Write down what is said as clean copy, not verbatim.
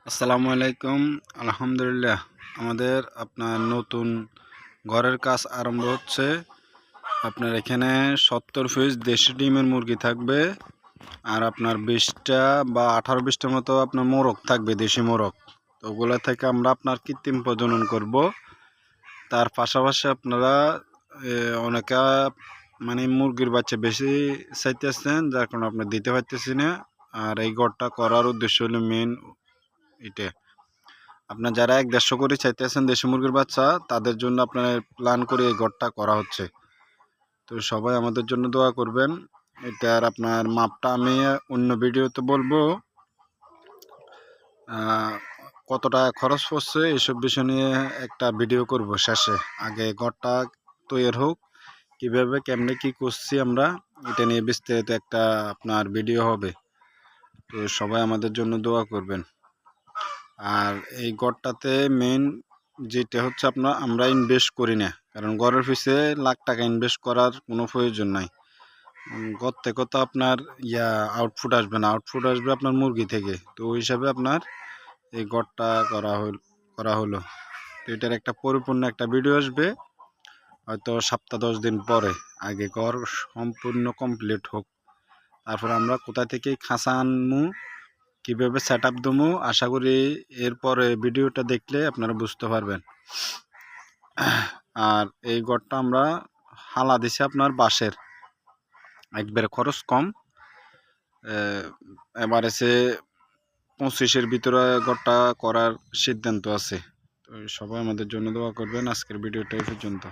আসসালামু আলাইকুম। আলহামদুলিল্লাহ, আমাদের আপনার নতুন ঘরের কাজ আরম্ভ হচ্ছে। আপনার এখানে 70 পিস দেশি ডিমের মুরগি থাকবে, আর আপনার 20টা বা 18-20টার মতো আপনার মোরগ থাকবে, দেশি মোরগ। তো ওগুলো থেকে আমরা আপনার কৃত্রিম প্রজনন করব। তার পাশাপাশি আপনারা অনেকে মানে মুরগির বাচ্চা বেশি চাইতেছেন, যার কারণে আপনি দিতে পারতেছি না। আর এই ঘরটা করার উদ্দেশ্য হলো মেন এটা, আপনার যারা 1-150 করে চাইতেছেন দেশি মুরগির বাচ্চা, তাদের জন্য আপনার প্ল্যান করে এই ঘরটা করা হচ্ছে। তো সবাই আমাদের জন্য দোয়া করবেন। এটার আপনার মাপটা আমি অন্য ভিডিওতে বলবো। কত টাকা খরচ পড়ছে এসব বিষয় নিয়ে একটা ভিডিও করব শেষে। আগে ঘরটা তৈরি হোক, কীভাবে কেমনে কি করছি আমরা, এটা নিয়ে বিস্তারিত একটা আপনার ভিডিও হবে। তো সবাই আমাদের জন্য দোয়া করবেন। আর এই গড়টাতে মেইন যেটা হচ্ছে আমরা ইনভেস্ট করি না, কারণ গড়ের পিছে লাখ টাকা ইনভেস্ট করার কোনো প্রয়োজন নাই। গড় থেকে তো আপনার আউটপুট আসবে না, আউটপুট আসবে আপনার মুরগি থেকে। তো ওই হিসাবে আপনার এই গড়টা করা হলো। তো এটার একটা পরিপূর্ণ একটা ভিডিও আসবে হয়তো সপ্তাহ 10 দিন পরে। আগে গড় সম্পূর্ণ কমপ্লিট হোক, তারপর আমরা কোথা থেকে খাঁচা আনমু, কীভাবে সেট আপ দেবো, আশা করি এরপরে ভিডিওটা দেখলে আপনারা বুঝতে পারবেন। আর এই ঘরটা আমরা হালা দিছি আপনার বাঁশের, একবারে খরচ কম। এবার এসে 25-এর ভিতরে ঘরটা করার সিদ্ধান্ত আছে। তো সবাই আমাদের জন্য দোয়া করবেন। আজকের ভিডিওটা এই পর্যন্ত।